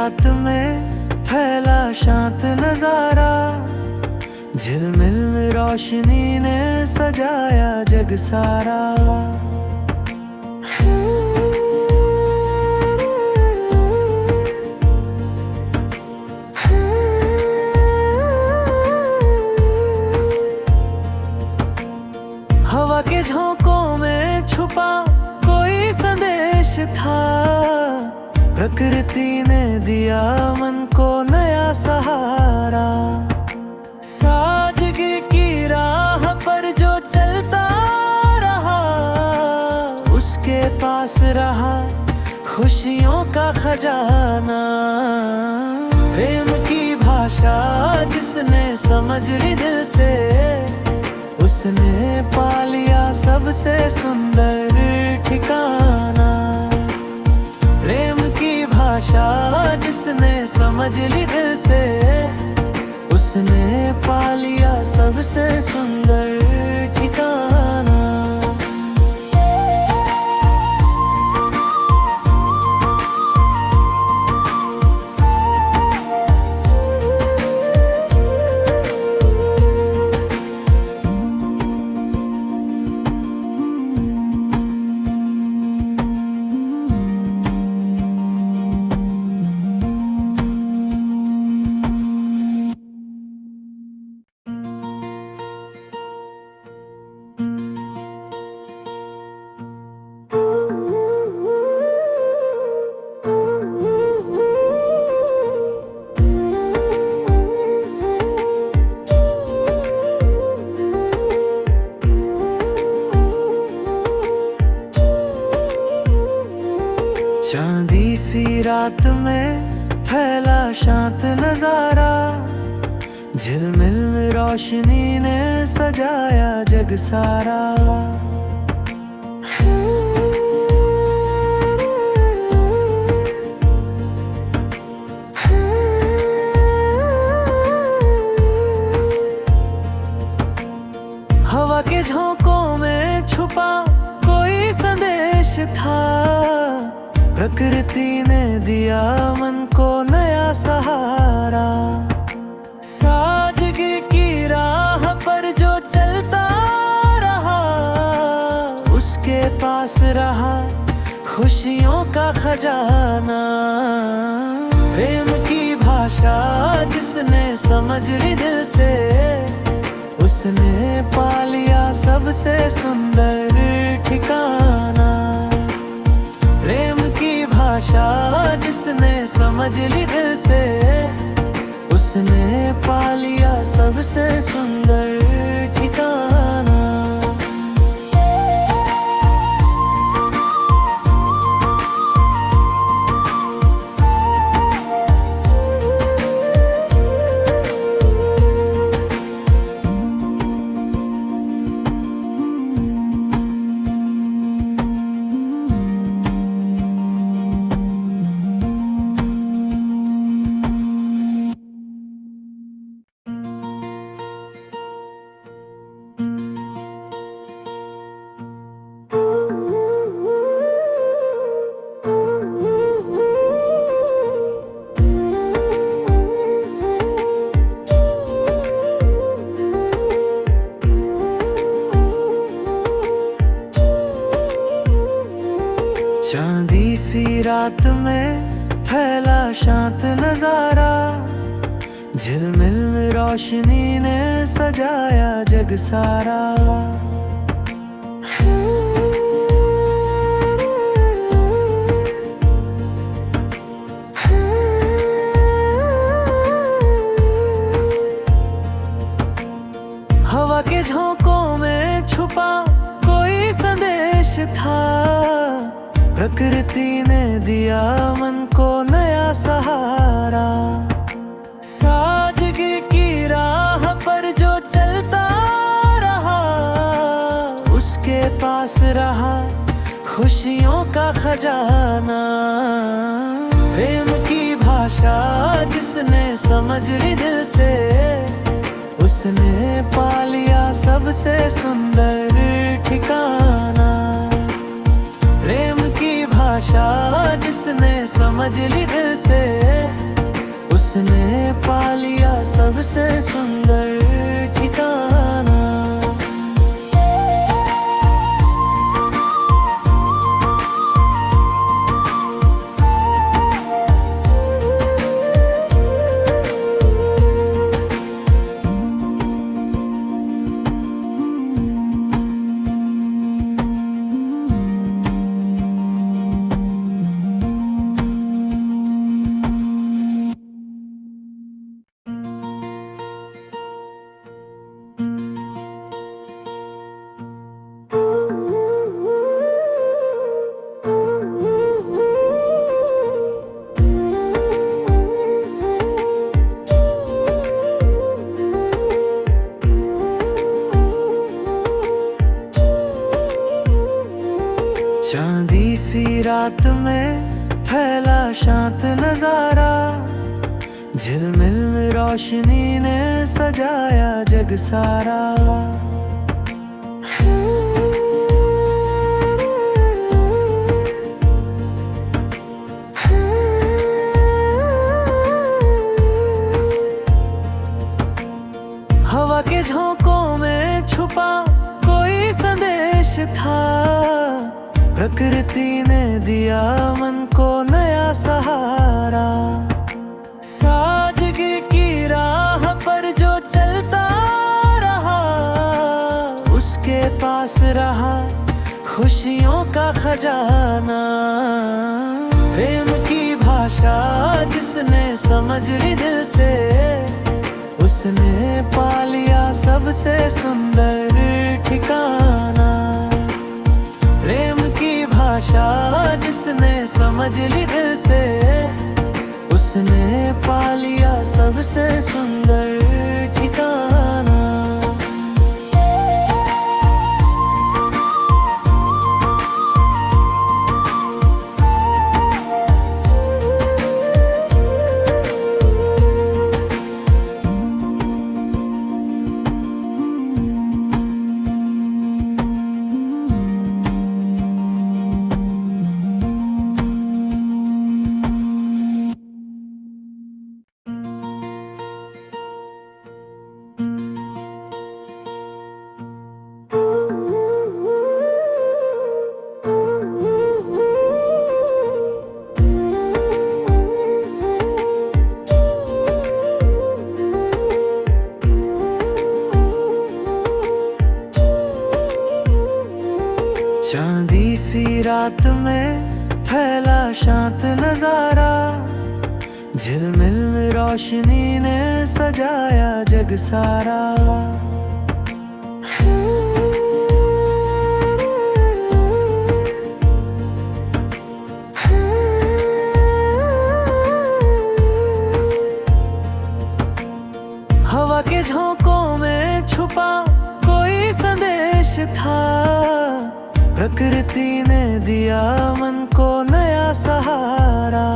रात में फैला शांत नजारा, झिलमिल में रोशनी ने सजाया जग सारा। हवा के झोंकों में छुपा कोई संदेश था, प्रकृति ने दिया मन को नया सहारा। सादगी की राह पर जो चलता रहा, उसके पास रहा खुशियों का खजाना। प्रेम की भाषा जिसने समझ ली दिल से, उसने पा लिया सबसे सुंदर ठिकाना। प्रेम की भाषा जिसने समझ ली दिल से, उसने पा लिया सबसे सुंदर ठिकाना। चांदी सी रात में फैला शांत नजारा, झिलमिल में रोशनी ने सजाया जग सारा। हवा के झोंकों में छुपा कोई संदेश था, प्रकृति ने दिया मन को नया सहारा। सादगी की राह पर जो चलता रहा, उसके पास रहा खुशियों का खजाना। प्रेम की भाषा जिसने समझ ली दिल से, उसने पा लिया सबसे सुंदर ठिकाना। प्रेम की भाषा जिसने समझ ली दिल से, उसने पा लिया सबसे सुंदर ठिकाना। चांदी सी रात में फैला शांत नजारा, झिलमिल में रोशनी ने सजाया जग सारा। हवा के झोंकों में छुपा कोई संदेश था, प्रकृति ने दिया मन को नया सहारा। सादगी की राह पर जो चलता रहा, उसके पास रहा खुशियों का खजाना। प्रेम की भाषा जिसने समझ ली दिल से, उसने पा लिया सबसे सुंदर ठिकाना। प्रेम की भाषा भाषा जिसने समझ ली दिल से, उसने पा लिया सबसे सुंदर ठिकाना। चांदी सी रात में फैला शांत नजारा, झिलमिल में रोशनी ने सजाया जग सारा। हवा के झोंकों में छुपा कोई संदेश था, प्रकृति ने दिया मन को नया सहारा। सादगी की राह पर जो चलता रहा, उसके पास रहा खुशियों का खजाना। प्रेम की भाषा जिसने समझ ली दिल से, उसने पा लिया सबसे सुंदर ठिकाना। प्रेम की भाषा जिसने समझ ली दिल से, उसने पा लिया सबसे सुंदर ठिकाना। चांदी सी रात में फैला शांत नजारा, झिलमिल में रोशनी ने सजाया जग सारा। हवा के झोंकों में छुपा कोई संदेश था, प्रकृति ने दिया मन को नया सहारा।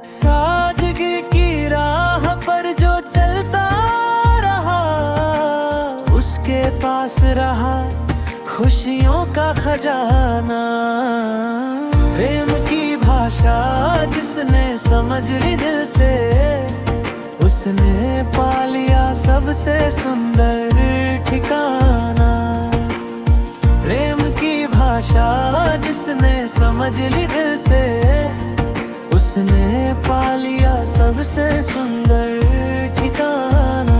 सादगी की राह पर जो चलता रहा, उसके पास रहा खुशियों का खजाना। प्रेम की भाषा जिसने समझ ली दिल से, उसने पा लिया सबसे सुंदर ठिकाना। प्रेम की भाषा जिसने समझ ली दिल से, उसने पा लिया सबसे सुंदर ठिकाना।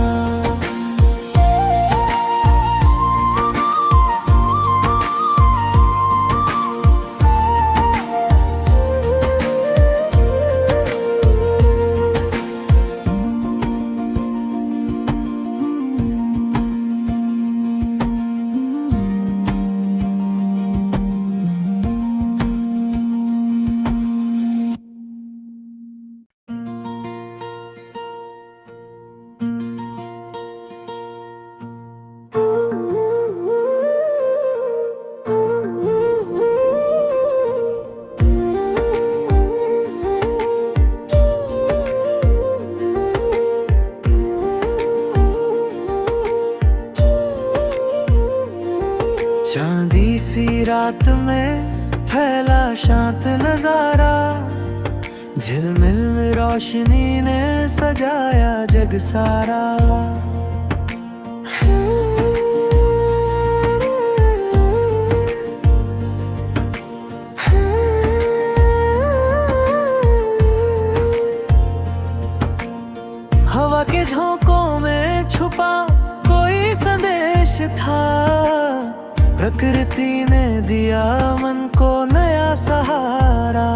चांदी सी रात में फैला शांत नजारा, झिलमिल में रोशनी ने सजाया जग सारा। हवा के झोंकों में छुपा कोई संदेश था, प्रकृति ने दिया मन को नया सहारा।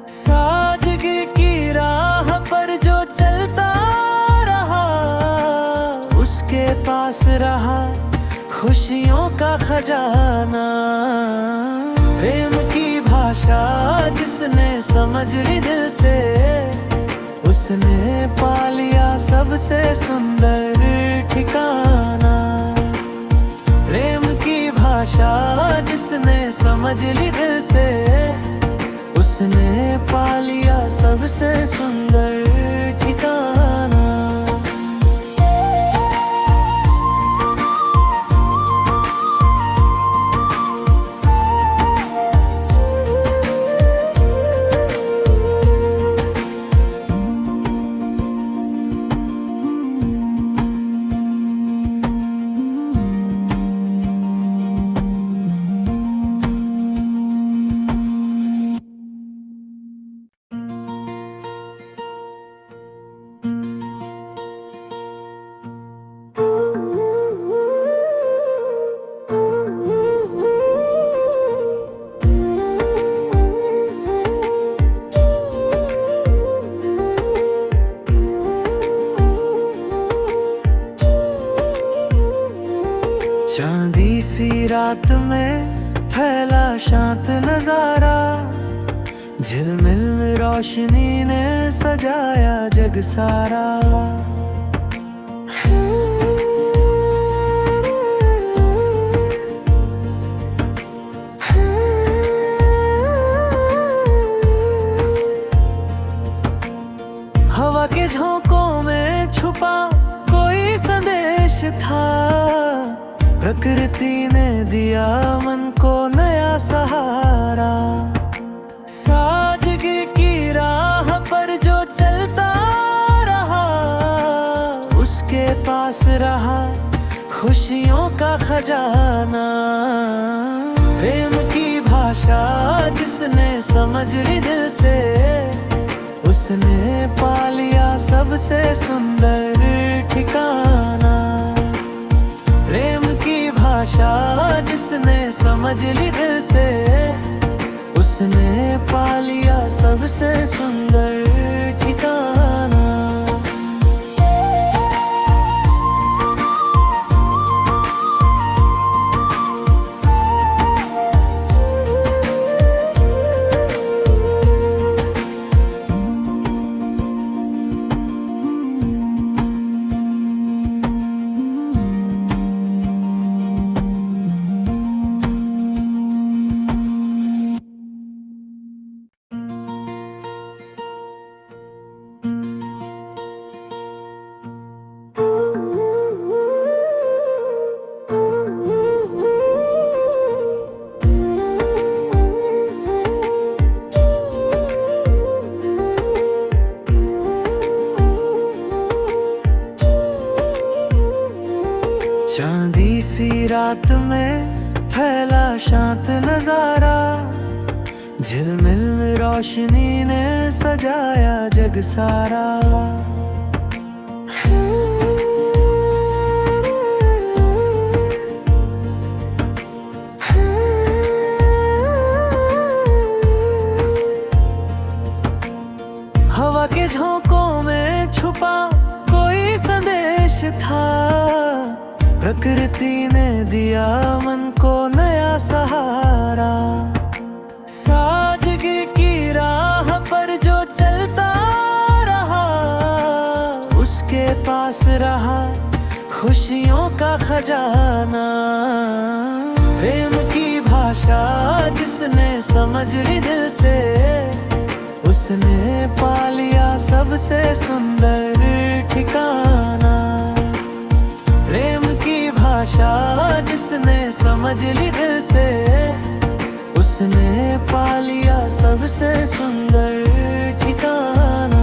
सादगी की राह पर जो चलता रहा, उसके पास रहा खुशियों का खजाना। प्रेम की भाषा जिसने समझ ली दिल से, उसने पा लिया सबसे सुंदर ठिकाना। प्रेम की भाषा जिसने समझ ली दिल से, उसने पा लिया सबसे सुंदर ठिकाना। चांदी सी रात में फैला शांत नजारा, झिलमिल में रोशनी ने सजाया जग सारा। हवा के झोंकों में छुपा कोई संदेश था, प्रकृति ने दिया मन को नया सहारा। सादगी की राह पर जो चलता रहा, उसके पास रहा खुशियों का खजाना। प्रेम की भाषा जिसने समझ ली दिल से, उसने पा लिया सबसे सुंदर ठिकाना। प्रेम की भाषा जिसने समझ ली दिल से, उसने पा लिया सबसे सुंदर ठिकाना। चांदी सी रात में फैला शांत नजारा, झिलमिल में रोशनी ने सजाया जग सारा। हवा के झोंकों में छुपा कोई संदेश था, प्रकृति ने दिया मन को नया सहारा। सादगी की राह पर जो चलता रहा, उसके पास रहा खुशियों का खजाना। प्रेम की भाषा जिसने समझ ली दिल से, उसने पा लिया सबसे सुंदर ठिकाना। प्रेम की भाषा जिसने समझ ली दिल से, उस उसने पा लिया सबसे सुंदर ठिकाना।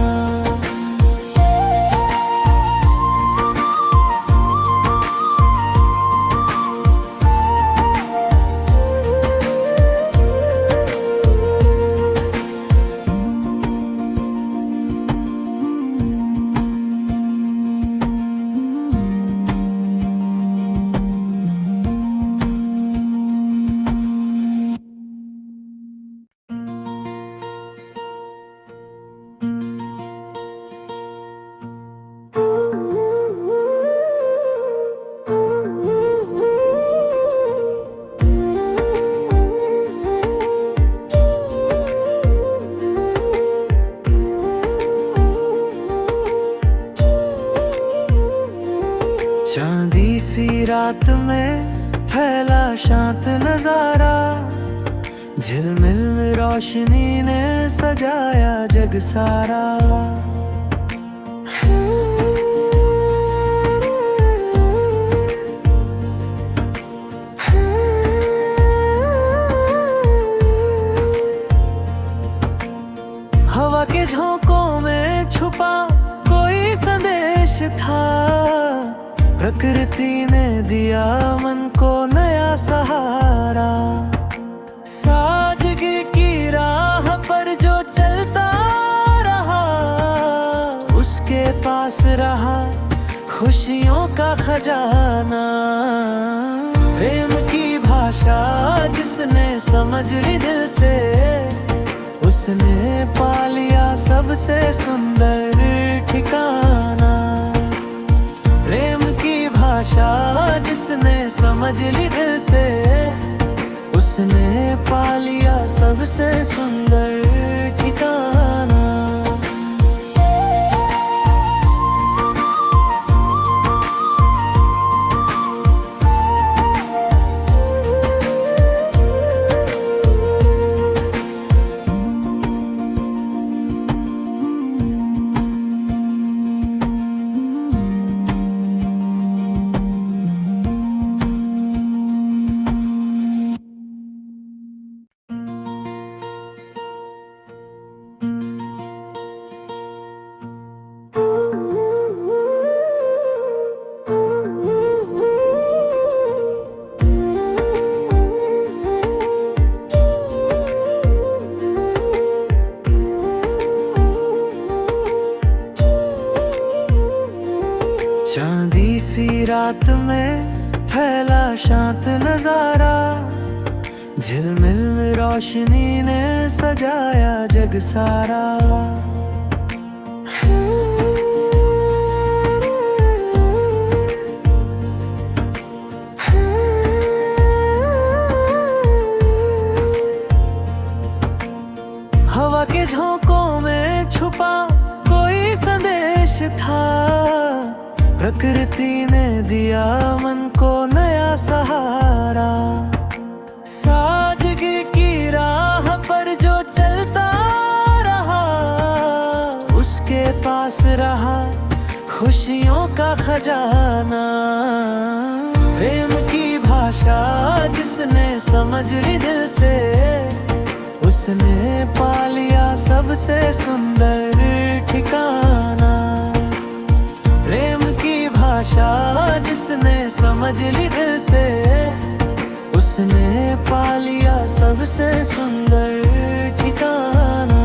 चांदी सी रात में फैला शांत नजारा, झिलमिल में रोशनी ने सजाया जग सारा। हवा के झोंकों में छुपा कोई संदेश था, प्रकृति ने दिया मन को नया सहारा। सादगी की राह पर जो चलता रहा, उसके पास रहा खुशियों का खजाना। प्रेम की भाषा जिसने समझ ली दिल से, उसने पा लिया सबसे सुंदर ठिकाना। प्रेम की भाषा जिसने समझ ली दिल से, उसने पा लिया सबसे सुंदर ठिकाना। चांदी सी रात में फैला शांत नजारा, झिलमिल में रोशनी ने सजाया जग सारा। हवा के झोंकों में छुपा कोई संदेश था, प्रकृति ने दिया मन को नया सहारा। सादगी की राह पर जो चलता रहा, उसके पास रहा खुशियों का खजाना। प्रेम की भाषा जिसने समझ ली दिल से, उसने पा लिया सबसे सुंदर ठिकाना। प्रेम की भाषा जिसने समझ ली दिल से, उसने पा लिया सबसे सुंदर ठिकाना।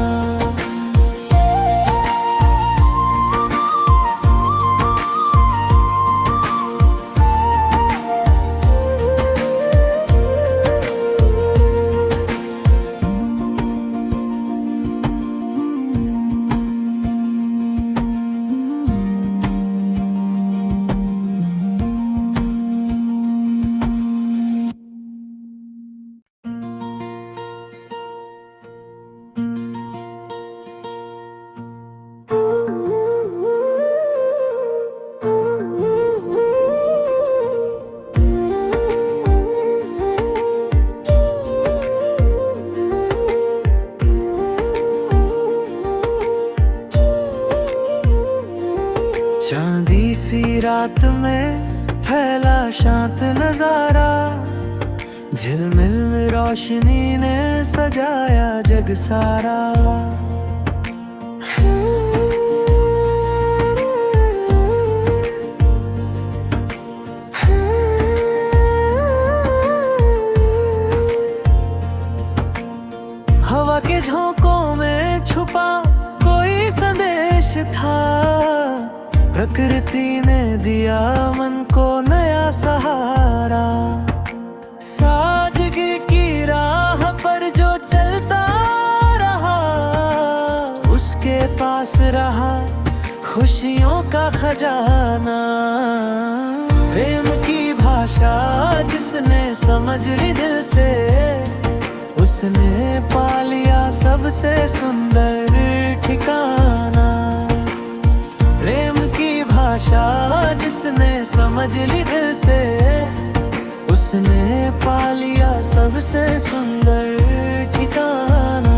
चांदी सी रात में फैला शांत नजारा, झिलमिल में रोशनी ने सजाया जग सारा। हवा के झोंकों में छुपा कोई संदेश था। प्रकृति ने दिया मन को नया सहारा। सादगी की राह पर जो चलता रहा, उसके पास रहा खुशियों का खजाना। प्रेम की भाषा जिसने समझ ली दिल से, उसने पा लिया सबसे सुंदर ठिकाना। प्रेम की भाषा जिसने समझ ली दिल से, उसने पा लिया सबसे सुंदर ठिकाना।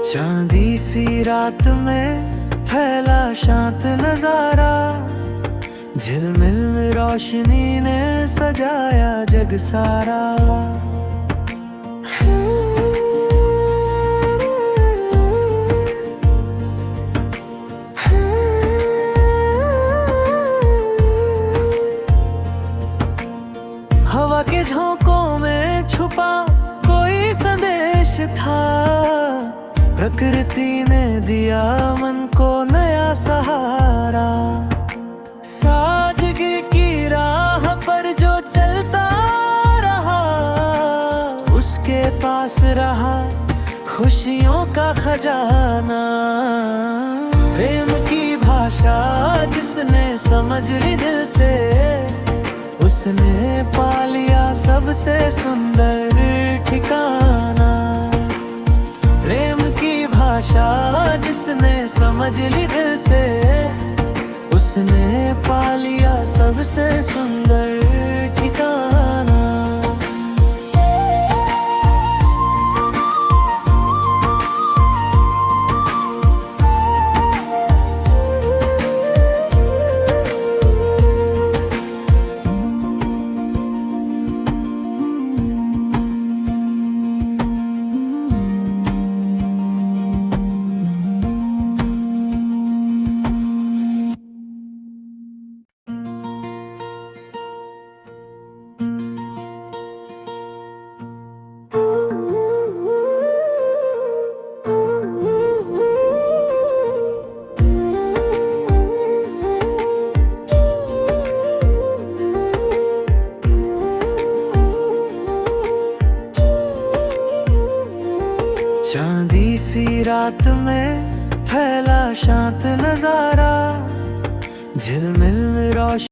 चांदी सी रात में फैला शांत नजारा। झिलमिल में रोशनी ने सजाया जग सारा। हवा के झोंकों में छुपा कोई संदेश था। प्रकृति ने दिया मन को नया सहारा। सादगी की राह पर जो चलता रहा, उसके पास रहा खुशियों का खजाना। प्रेम की भाषा जिसने समझ ली दिल से, उसने पा लिया सबसे सुंदर ठिकाना। प्रेम की भाषा जिसने समझ ली दिल से, उसने पा लिया सबसे सुंदर ठिकाना। चांदी सी रात में फैला शांत नजारा। झिलमिल में रोशनी